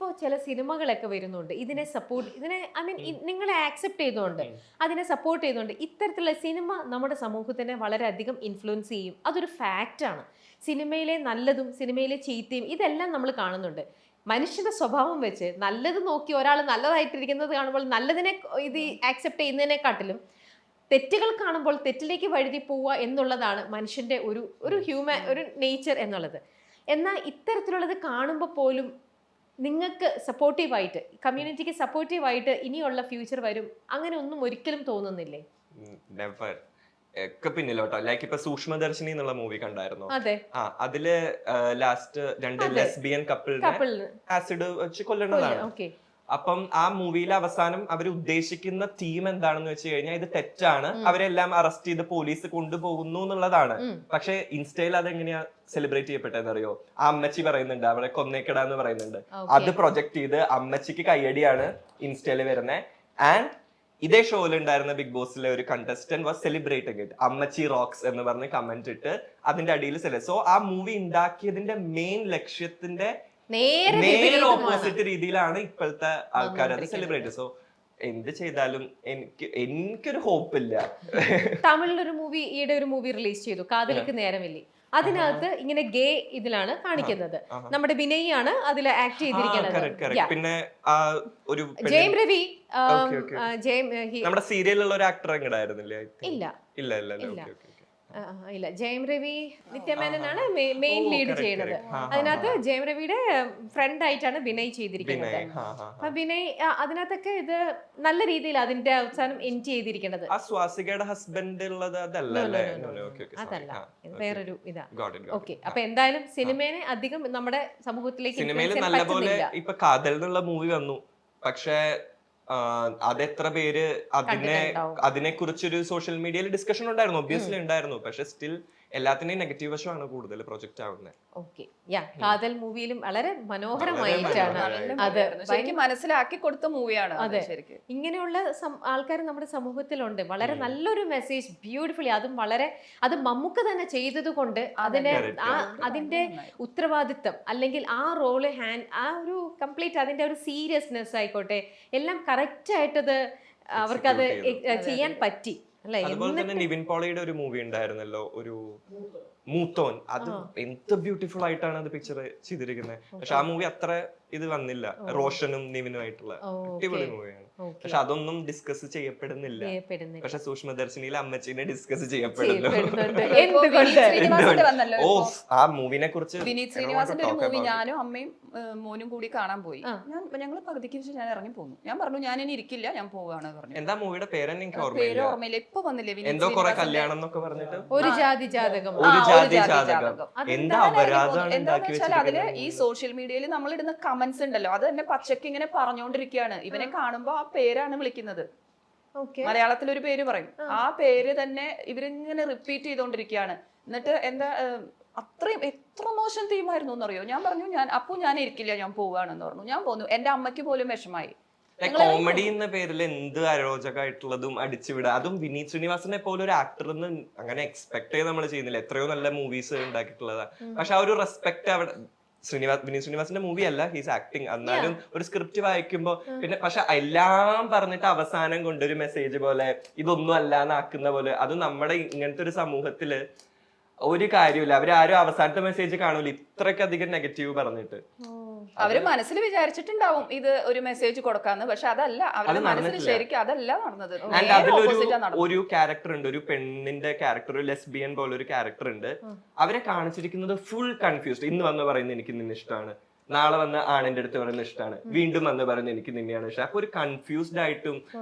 ഇപ്പോൾ ചില സിനിമകളൊക്കെ വരുന്നുണ്ട് ഇതിനെ സപ്പോർട്ട്, ഇതിനെ ഐ മീൻ നിങ്ങളെ ആക്സെപ്റ്റ് ചെയ്തുകൊണ്ട് അതിനെ സപ്പോർട്ട് ചെയ്തുകൊണ്ട് ഇത്തരത്തിലുള്ള സിനിമ നമ്മുടെ സമൂഹത്തിനെ വളരെയധികം ഇൻഫ്ലുവൻസ് ചെയ്യും. അതൊരു ഫാക്റ്റാണ്. സിനിമയിലെ നല്ലതും സിനിമയിലെ ചീത്തയും ഇതെല്ലാം നമ്മൾ കാണുന്നുണ്ട്. മനുഷ്യന്റെ സ്വഭാവം വെച്ച് നല്ലത് നോക്കി ഒരാൾ നല്ലതായിട്ടിരിക്കുന്നത് കാണുമ്പോൾ നല്ലതിനെ ഇത് ആക്സെപ്റ്റ് ചെയ്യുന്നതിനെക്കാട്ടിലും തെറ്റുകൾ കാണുമ്പോൾ തെറ്റിലേക്ക് വഴുതി പോവുക എന്നുള്ളതാണ് മനുഷ്യന്റെ ഒരു ഒരു നേച്ചർ എന്നുള്ളത്. എന്നാൽ ഇത്തരത്തിലുള്ളത് കാണുമ്പോൾ പോലും നിങ്ങൾക്ക് സപ്പോർട്ടീവായിട്ട്, കമ്മ്യൂണിറ്റിക്ക് സപ്പോർട്ടീവായിട്ട് ഇനിയുള്ള ഫ്യൂച്ചർ വരും അങ്ങനെ ഒന്നും ഒരിക്കലും തോന്നുന്നില്ലേ? ഒക്കെ പിന്നിലോട്ടോ. ലൈക്ക് ഇപ്പൊ സൂക്ഷ്മദർശിനി എന്നുള്ള മൂവി കണ്ടായിരുന്നു. അതെ, അതില് ലാസ്റ്റ് 2 ലെസ്ബിയൻ കപ്പിളിനെ ആസിഡ് വെച്ച് കൊല്ലണതാണ്. അപ്പം ആ മൂവിയിലെ അവസാനം അവർ ഉദ്ദേശിക്കുന്ന തീം എന്താണെന്ന് വെച്ച് കഴിഞ്ഞാൽ ഇത് തെറ്റാണ്, അവരെല്ലാം അറസ്റ്റ് ചെയ്ത് പോലീസ് കൊണ്ടുപോകുന്നു എന്നുള്ളതാണ്. പക്ഷെ ഇൻസ്റ്റയിൽ അതെങ്ങനെയാ സെലിബ്രേറ്റ് ചെയ്യപ്പെട്ടതെന്നറിയോ? ആ അമ്മച്ചി പറയുന്നുണ്ട് അവളെ കൊന്നേക്കടാന്ന് പറയുന്നുണ്ട്. അത് പ്രൊജക്ട് ചെയ്ത് അമ്മച്ചിക്ക് കയ്യടിയാണ് ഇൻസ്റ്റയില് വരുന്നത്. ആൻഡ് ഇതേ ഷോയിൽ ഉണ്ടായിരുന്ന ബിഗ് ബോസിലെ ഒരു കണ്ടസ്റ്റന്റ് വാസ് സെലിബ്രേറ്റിംഗ് ഇറ്റ്. അമ്മച്ചി റോക്സ് എന്ന് പറഞ്ഞ് കമന്റ് ഇട്ട് അതിന്റെ അടിയിൽ സോ ആ മൂവി ഉണ്ടാക്കിയതിന്റെ മെയിൻ ലക്ഷ്യത്തിന്റെ നേരെ ഓപ്പോസിറ്റ് രീതിയിലാണ് ഇപ്പോഴത്തെ ആൾക്കാർ അത് സെലിബ്രേറ്റ്. സോ എന്ത് ചെയ്താലും എനിക്കൊരു ഹോപ്പ് ഇല്ല. തമിഴിലൊരു മൂവി, ഈയിടെ ഒരു മൂവി റിലീസ് ചെയ്തു, കാതലിക്ക് നേരമില്ലേ. അതിനകത്ത് ഇങ്ങനെ ഗേ ഇതിലാണ് കാണിക്കുന്നത്. നമ്മുടെ വിനയ് ആണ് അതിൽ ആക്ട് ചെയ്തിരിക്കുന്നത്. പിന്നെ ജയം രവി, നമ്മുടെ സീരിയലിലുള്ള ഒരു ആക്ടർ എങ്ങടായിരുന്നില്ലേ? ഇല്ല ഇല്ല ഇല്ല ഇല്ല, ജയം രവി നിത്യമേനനാണ് മെയിൻ ലീഡ് ചെയ്യുന്നത്. അതിനകത്ത് ജയം രവിയുടെ ഫ്രണ്ട് ആയിട്ടാണ് വിനയ് ചെയ്തിരിക്കുന്നത്. അപ്പൊ വിനയ് അതിനകത്തൊക്കെ ഇത് നല്ല രീതിയിൽ അതിന്റെ അവസാനം എൻഡ് ചെയ്തിരിക്കുന്നത്. സ്വാസികയുടെ ഹസ്ബൻഡ് ഉള്ളത് അതല്ല, ഇത് വേറൊരു ഇതാ. ഓക്കെ, അപ്പൊ എന്തായാലും സിനിമയെ അധികം നമ്മുടെ സമൂഹത്തിലേക്ക് സിനിമയിൽ നല്ലപോലെ ഇപ്പൊ കാതൽ എന്നുള്ള മൂവി വന്നു. പക്ഷെ അതെത്ര പേര് അതിനെ കുറിച്ചൊരു സോഷ്യൽ മീഡിയയിൽ ഡിസ്കഷൻ ഉണ്ടായിരുന്നു, ഒബ്വിയസ്ലി ഉണ്ടായിരുന്നു. പക്ഷെ സ്റ്റിൽ എല്ലാത്തിന്റെയും നെഗറ്റീവ് വശമാണ് കൂടുതൽ പ്രൊജക്ട് ആവുന്നത്. ഓക്കെ, കാതൽ മൂവിയിലും വളരെ മനോഹരമായിട്ടാണ് അത് മനസ്സിലാക്കി കൊടുത്ത മൂവിയാണ്. അതെ, ഇങ്ങനെയുള്ള ആൾക്കാർ നമ്മുടെ സമൂഹത്തിലുണ്ട്. വളരെ നല്ലൊരു മെസ്സേജ്, ബ്യൂട്ടിഫുള്ളി, അതും വളരെ അത് മമ്മൂക്ക തന്നെ ചെയ്തത് കൊണ്ട് അതിന്റെ ഉത്തരവാദിത്വം അല്ലെങ്കിൽ ആ റോള് ആ ഒരു കംപ്ലീറ്റ് അതിന്റെ ഒരു സീരിയസ്നെസ് ആയിക്കോട്ടെ എല്ലാം കറക്റ്റ് ആയിട്ടത് അവർക്കത് ചെയ്യാൻ പറ്റി. അതുപോലെ തന്നെ നിവിൻ പോളിയുടെ ഒരു മൂവി ഉണ്ടായിരുന്നല്ലോ, ഒരു മൂത്തോൻ. അത് എന്ത് ബ്യൂട്ടിഫുൾ ആയിട്ടാണ് അത് പിക്ചർ ചെയ്തിരിക്കുന്നത്. പക്ഷെ ആ മൂവി അത്ര ഇത് വന്നില്ല, റോഷനും നിവിനുമായിട്ടുള്ള അടിപൊളി മൂവിയാണ്. പക്ഷെ അതൊന്നും ഡിസ്കസ് ചെയ്യപ്പെടുന്നില്ല. പക്ഷെ സൂക്ഷ്മദർശിനിയിലെ അമ്മച്ചീനെ ഡിസ്കസ് ചെയ്യപ്പെടുന്നു. ഓ, ആ മൂവിനെ കുറിച്ച് വിനീത് ശ്രീനിവാസന്റെ ഒരു മൂവി ഞാനും അമ്മയും മോനും കൂടി കാണാൻ പോയി. ഞങ്ങൾ പകുതിക്ക് ശേഷം ഞാൻ ഇറങ്ങി പോന്നു. ഞാൻ പറഞ്ഞു ഞാൻ ഇനി ഇരിക്കില്ല, ഞാൻ പോവാണ് പറഞ്ഞു. എന്താ മൂവിയുടെ പേര്? എനിക്ക് ഓർമ്മയില്ല, ഇപ്പൊ വന്നില്ലേ എന്തോ കുറെ കല്യാണം എന്നൊക്കെ പറഞ്ഞിട്ട് ഒരു ജാതി ജാതകം. എന്താ അപരാധമാണ് എന്താന്ന് വെച്ചാൽ അതില് ഈ സോഷ്യൽ മീഡിയയിൽ നമ്മൾ ഇടുന്ന കമന്റ്സ് ഉണ്ടല്ലോ, അത് തന്നെ പച്ചക്ക് ഇങ്ങനെ പറഞ്ഞുകൊണ്ടിരിക്കുകയാണ്. ഇവനെ കാണുമ്പോ ആ പേരാണ് വിളിക്കുന്നത്. മലയാളത്തിൽ ഒരു പേര് പറയും, ആ പേര് തന്നെ ഇവരിങ്ങനെ റിപ്പീറ്റ് ചെയ്തോണ്ടിരിക്കുകയാണ്. എന്നിട്ട് എന്താ അത്രയും എത്ര മോശം തീമായിരുന്നു എന്നറിയോ? ഞാൻ പറഞ്ഞു ഞാൻ ഇരിക്കില്ല, ഞാൻ പോവാണെന്ന് പറഞ്ഞു. ഞാൻ പോന്നു. എന്റെ അമ്മയ്ക്ക് പോലും വിഷമായി. കോമഡി എന്ന പേരിൽ എന്ത് അരോചകമായിട്ടുള്ളതും അടിച്ചുവിടുക. അതും വിനീത് ശ്രീനിവാസനെ പോലെ ഒരു ആക്ടറിന്ന് അങ്ങനെ എക്സ്പെക്ട് ചെയ്ത് നമ്മൾ ചെയ്യുന്നില്ല. എത്രയോ നല്ല മൂവീസ് ഉണ്ടാക്കിയിട്ടുള്ളതാണ്. പക്ഷെ ആ ഒരു റെസ്പെക്ട് അവിടെ വിനീത് ശ്രീനിവാസന്റെ മൂവി അല്ല, ഹീസ് ആക്ടിങ്. എന്നാലും ഒരു സ്ക്രിപ്റ്റ് വായിക്കുമ്പോ പിന്നെ പക്ഷെ എല്ലാം പറഞ്ഞിട്ട് അവസാനം കൊണ്ടൊരു മെസ്സേജ് പോലെ ഇതൊന്നും അല്ലാന്നാക്കുന്ന പോലെ, അത് നമ്മുടെ ഇങ്ങനത്തെ ഒരു സമൂഹത്തില് ഒരു കാര്യമില്ല. അവരാരും അവസാനത്തെ മെസ്സേജ് കാണൂല ഇത്രയ്ക്കധികം നെഗറ്റീവ് പറഞ്ഞിട്ട്. അവര് മനസ്സിൽ വിചാരിച്ചിട്ടുണ്ടാവും ഇത് ഒരു മെസ്സേജ് കൊടുക്കാന്ന്, പക്ഷെ അതല്ല അവരുടെ മനസ്സിൽ ശരിക്കും അതല്ല നടന്നത്. ഒരു ക്യാരക്ടർ ഉണ്ട്, ഒരു പെണ്ണിന്റെ ക്യാരക്ടർ, ഒരു ലെസ്ബിയൻ പോലെ ഒരു ക്യാരക്ടർ ഉണ്ട്. അവരെ കാണിച്ചിരിക്കുന്നത് ഫുൾ കൺഫ്യൂസ്ഡ്. ഇന്ന് വന്ന് പറയുന്നത് എനിക്ക് നിന്നെ ഇഷ്ടമാണ്, നാളെ വന്ന് ആണിന്റെ അടുത്ത് പറയുന്നത് ഇഷ്ടമാണ്, വീണ്ടും വന്ന് പറയുന്നത് എനിക്ക് നിന്നെയാണ് ഇഷ്ടം. അപ്പൊ ഒരു കൺഫ്യൂസ്ഡ് ആയിട്ടും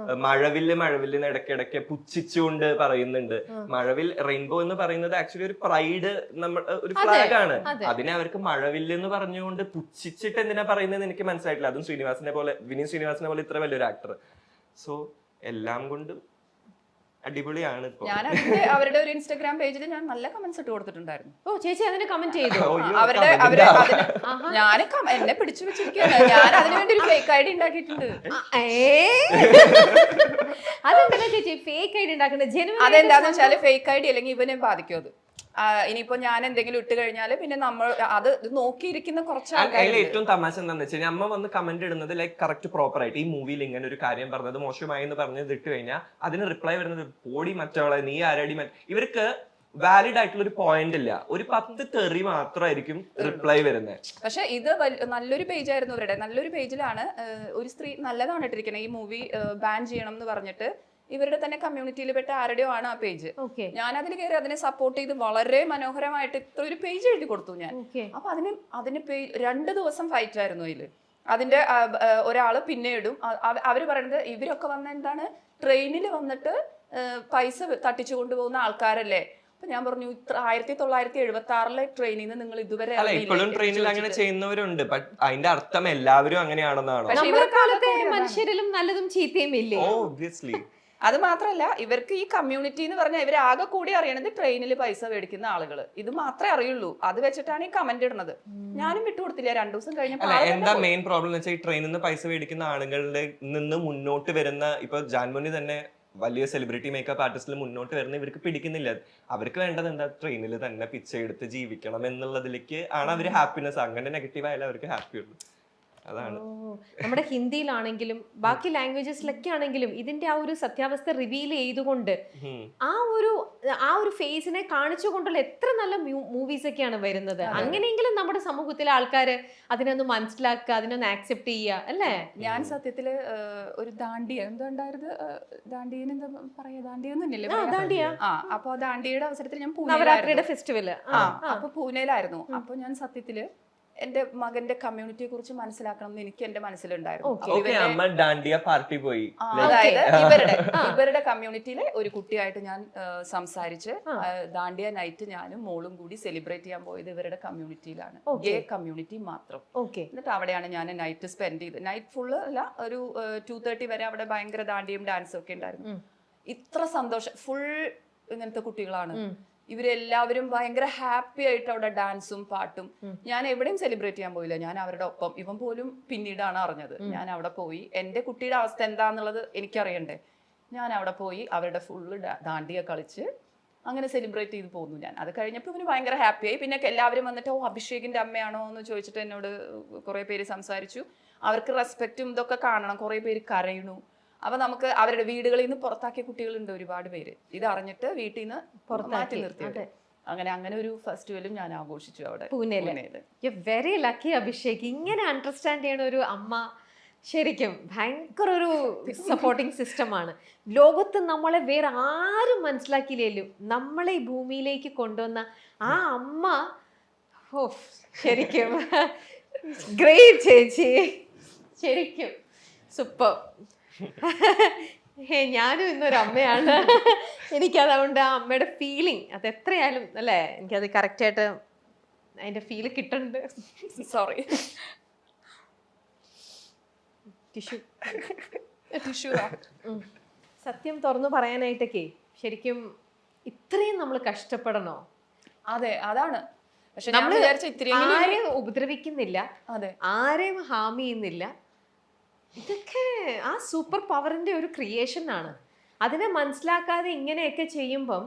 മഴവില്ലിന് ഇടയ്ക്കിടയ്ക്ക് പുച്ഛിച്ചുകൊണ്ട് പറയുന്നുണ്ട്. മഴവിൽ റെയിൻബോ എന്ന് പറയുന്നത് ആക്ച്വലി ഒരു പ്രൈഡ് ഒരു ഫ്ലാഗ് ആണ്. അതിനെ അവർക്ക് മഴവില്ല് എന്ന് പറഞ്ഞുകൊണ്ട് പുച്ഛിച്ചിട്ട് എന്തിനാ പറയുന്നത് എനിക്ക് മനസ്സിലായിട്ടില്ല. അതും വിനീത് ശ്രീനിവാസനെ പോലെ ഇത്ര വലിയൊരു ആക്ടർ. സോ എല്ലാം കൊണ്ടും അടിപൊളിയാണ്. ഞാൻ അവരുടെ ഒരു ഇൻസ്റ്റാഗ്രാം പേജിൽ ഞാൻ നല്ല കമന്റ്സ് ഇട്ട് കൊടുത്തിട്ടുണ്ടായിരുന്നു. ഓ ചേച്ചി അതിന് കമന്റ് ചെയ്തു? ഞാൻ എന്നെ പിടിച്ചു വെച്ചിരിക്കുകയാണ്. ഞാൻ അതിനുവേണ്ടി ഒരു ഫേക്ക് ഐഡി ഉണ്ടാക്കിയിട്ടുണ്ട്. അതെന്താ ചേച്ചി ഫേക്ക് ഐഡി ഉണ്ടാക്കുന്നത്? അതെന്താന്ന് വെച്ചാല് ഫേക്ക് ഐഡി അല്ലെങ്കിൽ ഇവനെ ബാധിക്കും. അത് ഇനിയിപ്പോ ഞാൻ എന്തെങ്കിലും ഇട്ട് കഴിഞ്ഞാല് പിന്നെ നമ്മൾ അത് നോക്കിയിരിക്കുന്ന കുറച്ച് അതിൽ ആൾക്കാർ. ഏറ്റവും തമാശ എന്താണെന്ന് വെച്ച് കഴിഞ്ഞാൽ അമ്മ വന്ന് കമന്റ് ഇടുന്നത് ലൈക്ക് കറക്റ്റ് പ്രോപ്പർ ആയിട്ട് ഈ മൂവിയിൽ ഇങ്ങനെ ഒരു കാര്യം പറഞ്ഞത് മോശമായി എന്ന് പറഞ്ഞത് ഇട്ട് കഴിഞ്ഞാൽ അതിന് റിപ്ലൈ വരുന്നത് പോടി മറ്റവളെ നീ ആരടി ഇവർക്ക് വാലിഡ് ആയിട്ടുള്ള ഒരു പോയിന്റ് ഇല്ല, ഒരു 10 തെറി മാത്രമായിരിക്കും റിപ്ലൈ വരുന്നത്. പക്ഷെ ഇത് നല്ലൊരു പേജ് ആയിരുന്നു ഇവരുടെ. നല്ലൊരു പേജിലാണ് ഒരു സ്ത്രീ നല്ലതാണ് ഇട്ടിരിക്കുന്നത്, ഈ മൂവി ബാൻ ചെയ്യണം എന്ന് പറഞ്ഞിട്ട് ഇവരുടെ തന്നെ കമ്മ്യൂണിറ്റിയിൽ പെട്ട ആരുടെയോ ആണ് ആ പേജ്. ഞാൻ അതിൽ കയറി അതിനെ സപ്പോർട്ട് ചെയ്ത് വളരെ മനോഹരമായിട്ട് ഇത്ര ഒരു പേജ് എഴുതി കൊടുത്തു ഞാൻ. അപ്പൊ അതിന് 2 ദിവസം ഫൈറ്റ് ആയിരുന്നു അതില്. അതിന്റെ ഒരാള് പിന്നെ ഇടും, അവര് പറയുന്നത് ഇവരൊക്കെ വന്ന എന്താണ് ട്രെയിനിൽ വന്നിട്ട് പൈസ തട്ടിച്ചു കൊണ്ടുപോകുന്ന ആൾക്കാരല്ലേ. അപ്പൊ ഞാൻ പറഞ്ഞു 1976 ട്രെയിനിൽ നിന്ന് നിങ്ങൾ ഇതുവരെ ഇപ്പോഴും ട്രെയിനിൽ അങ്ങനെ ചെയ്യുന്നവരുണ്ട്, ബട്ട് അതിന്റെ അർത്ഥം എല്ലാവരും അങ്ങനെയാണെന്നാണോ? മനുഷ്യരിലും നല്ലതും ചീത്തയും ഇല്ലേ? ഓബ്വിയസ്ലി. അത് മാത്രല്ല ഇവർക്ക് ഈ കമ്മ്യൂണിറ്റി എന്ന് പറഞ്ഞാൽ ഇവർ ആകെ കൂടി അറിയണത് ട്രെയിനിൽ പൈസ മേടിക്കുന്ന ആളുകൾ, ഇത് മാത്രമേ അറിയുള്ളൂ. അത് വെച്ചിട്ടാണ് ഈ കമന്റ് ഇടുന്നത്. ഞാനും വിട്ടുകൊടുത്തില്ല. 2 ദിവസം കഴിഞ്ഞപ്പോൾ എന്താ മെയിൻ പ്രോബ്ലം എന്ന് വെച്ചാൽ ഈ ട്രെയിനിൽ നിന്ന് പൈസ മേടിക്കുന്ന ആളുകളുടെ നിന്ന് മുന്നോട്ട് വരുന്ന, ഇപ്പൊ ജാൻമോനി തന്നെ വലിയ സെലിബ്രിറ്റി മേക്കപ്പ് ആർട്ടിസ്റ്റിൽ മുന്നോട്ട് വരുന്ന ഇവർക്ക് പിടിക്കുന്നില്ല. അവർക്ക് വേണ്ടത് എന്താ ട്രെയിനിൽ തന്നെ പിച്ചെടുത്ത് ജീവിക്കണം എന്നുള്ളതിലേക്ക് ആണ് അവര് ഹാപ്പിനെസ്. അങ്ങനെ നെഗറ്റീവ് ആയാലും അവർക്ക് ഹാപ്പി ഉള്ളൂ. അതാണ് നമ്മുടെ ഹിന്ദിയിലാണെങ്കിലും ബാക്കി ലാംഗ്വേജസിലൊക്കെ ആണെങ്കിലും ഇതിന്റെ ആ ഒരു സത്യാവസ്ഥ റിവീൽ ചെയ്തുകൊണ്ട് ആ ഒരു ഫേസിനെ കാണിച്ചുകൊണ്ടുള്ള എത്ര നല്ല മൂവീസ് ഒക്കെയാണ് വരുന്നത്. അങ്ങനെയെങ്കിലും നമ്മുടെ സമൂഹത്തിലെ ആൾക്കാര് അതിനൊന്ന് മനസ്സിലാക്കുക, അതിനൊന്ന് ആക്സെപ്റ്റ് ചെയ്യുക അല്ലേ? ഞാൻ സത്യത്തില് ഒരു ദാണ്ടിയ എന്താണ്ടായിരുന്നു, ദാണ്ടിയന് എന്താ പറയാ, ദാണ്ടിയൊന്നുമില്ലേ? അപ്പൊ ദാണ്ടിയുടെ അവസരത്തിൽ ഞാൻ നവരാത്രിയുടെ ഫെസ്റ്റിവല് അപ്പൊ പൂനെയിലായിരുന്നു. അപ്പൊ ഞാൻ സത്യത്തില് എന്റെ മകന്റെ കമ്മ്യൂണിറ്റിയെ കുറിച്ച് മനസ്സിലാക്കണം എന്ന് എനിക്ക് എന്റെ മനസ്സിലുണ്ടായിരുന്നു. പാർട്ടി പോയി. അതായത് ഇവരുടെ കമ്മ്യൂണിറ്റിയിലെ ഒരു കുട്ടിയായിട്ട് ഞാൻ സംസാരിച്ച് ദാണ്ടിയ നൈറ്റ് ഞാനും മോളും കൂടി സെലിബ്രേറ്റ് ചെയ്യാൻ പോയത് ഇവരുടെ കമ്മ്യൂണിറ്റിയിലാണ്, ഗേ കമ്മ്യൂണിറ്റി മാത്രം. എന്നിട്ട് അവിടെയാണ് ഞാൻ നൈറ്റ് സ്പെൻഡ് ചെയ്ത്. നൈറ്റ് ഫുള്ള് അല്ല, ഒരു 2:30 വരെ അവിടെ ഭയങ്കര ദാണ്ടിയും ഡാൻസും ഒക്കെ ഉണ്ടായിരുന്നു. ഇത്ര സന്തോഷം, ഫുൾ ഇങ്ങനത്തെ കുട്ടികളാണ് ഇവരെല്ലാവരും. ഭയങ്കര ഹാപ്പി ആയിട്ട് അവിടെ ഡാൻസും പാട്ടും. ഞാൻ എവിടെയും സെലിബ്രേറ്റ് ചെയ്യാൻ പോയില്ല, ഞാൻ അവരുടെ ഒപ്പം. ഇവൻ പോലും പിന്നീടാണ് അറിഞ്ഞത്. ഞാൻ അവിടെ പോയി എന്റെ കുട്ടിയുടെ അവസ്ഥ എന്താന്നുള്ളത് എനിക്കറിയണ്ടേ. ഞാൻ അവിടെ പോയി അവരുടെ ഫുള്ള് ദാണ്ടിയ കളിച്ച് അങ്ങനെ സെലിബ്രേറ്റ് ചെയ്ത് പോന്നു ഞാൻ. അത് കഴിഞ്ഞപ്പോൾ ഇവന് ഭയങ്കര ഹാപ്പിയായി. പിന്നെ എല്ലാവരും വന്നിട്ട് അഭിഷേകിന്റെ അമ്മയാണോ എന്ന് ചോദിച്ചിട്ട് എന്നോട് കുറെ പേര് സംസാരിച്ചു. അവർക്ക് റെസ്പെക്റ്റും ഇതൊക്കെ കാണണം. കുറെ പേര് കരയണു. അപ്പൊ നമുക്ക് അവരുടെ വീടുകളിൽ നിന്ന് പുറത്താക്കിയ കുട്ടികളുണ്ട് ഒരുപാട് പേര്. ഇത് അറിഞ്ഞിട്ട് വീട്ടിൽ നിന്ന് മാറ്റി നിർത്തി. അങ്ങനെ ഒരു ഫെസ്റ്റിവലും ഞാൻ ആഘോഷിച്ചു അവിടെ പൂനെയില്. Very lucky Abhishek. ഇങ്ങനെ അണ്ടർസ്റ്റാൻഡ് ചെയ്യണ ഒരു അമ്മ ശരിക്കും ഭയങ്കര ഒരു സപ്പോർട്ടിങ് സിസ്റ്റമാണ്. ലോകത്ത് നമ്മളെ വേറെ ആരും മനസ്സിലാക്കിയില്ലേലും നമ്മളെ ഈ ഭൂമിയിലേക്ക് കൊണ്ടുവന്ന ആ അമ്മ ശരിക്കും ഗ്രേറ്റ് ചേച്ചി, ശരിക്കും സൂപ്പർ. ഞാനും ഇന്നൊരു അമ്മയാണ്. എനിക്കതുകൊണ്ട് ആ അമ്മയുടെ ഫീലിംഗ് അത് എത്രയായാലും അല്ലേ, എനിക്കത് കറക്റ്റായിട്ട് അതിന്റെ ഫീല് കിട്ടുന്നുണ്ട്. Sorry, tissue. സത്യം തുറന്നു പറയാനായിട്ടൊക്കെ ശരിക്കും ഇത്രയും നമ്മൾ കഷ്ടപ്പെടണോ? അതെ, അതാണ്. പക്ഷെ നമ്മൾ ആരെയും ഉപദ്രവിക്കുന്നില്ല, ആരെയും ഹാം ചെയ്യുന്നില്ല. ഇതൊക്കെ ആ സൂപ്പർ പവറിന്റെ ഒരു ക്രിയേഷൻ ആണ്. അതിനെ മനസ്സിലാക്കാതെ ഇങ്ങനെയൊക്കെ ചെയ്യുമ്പം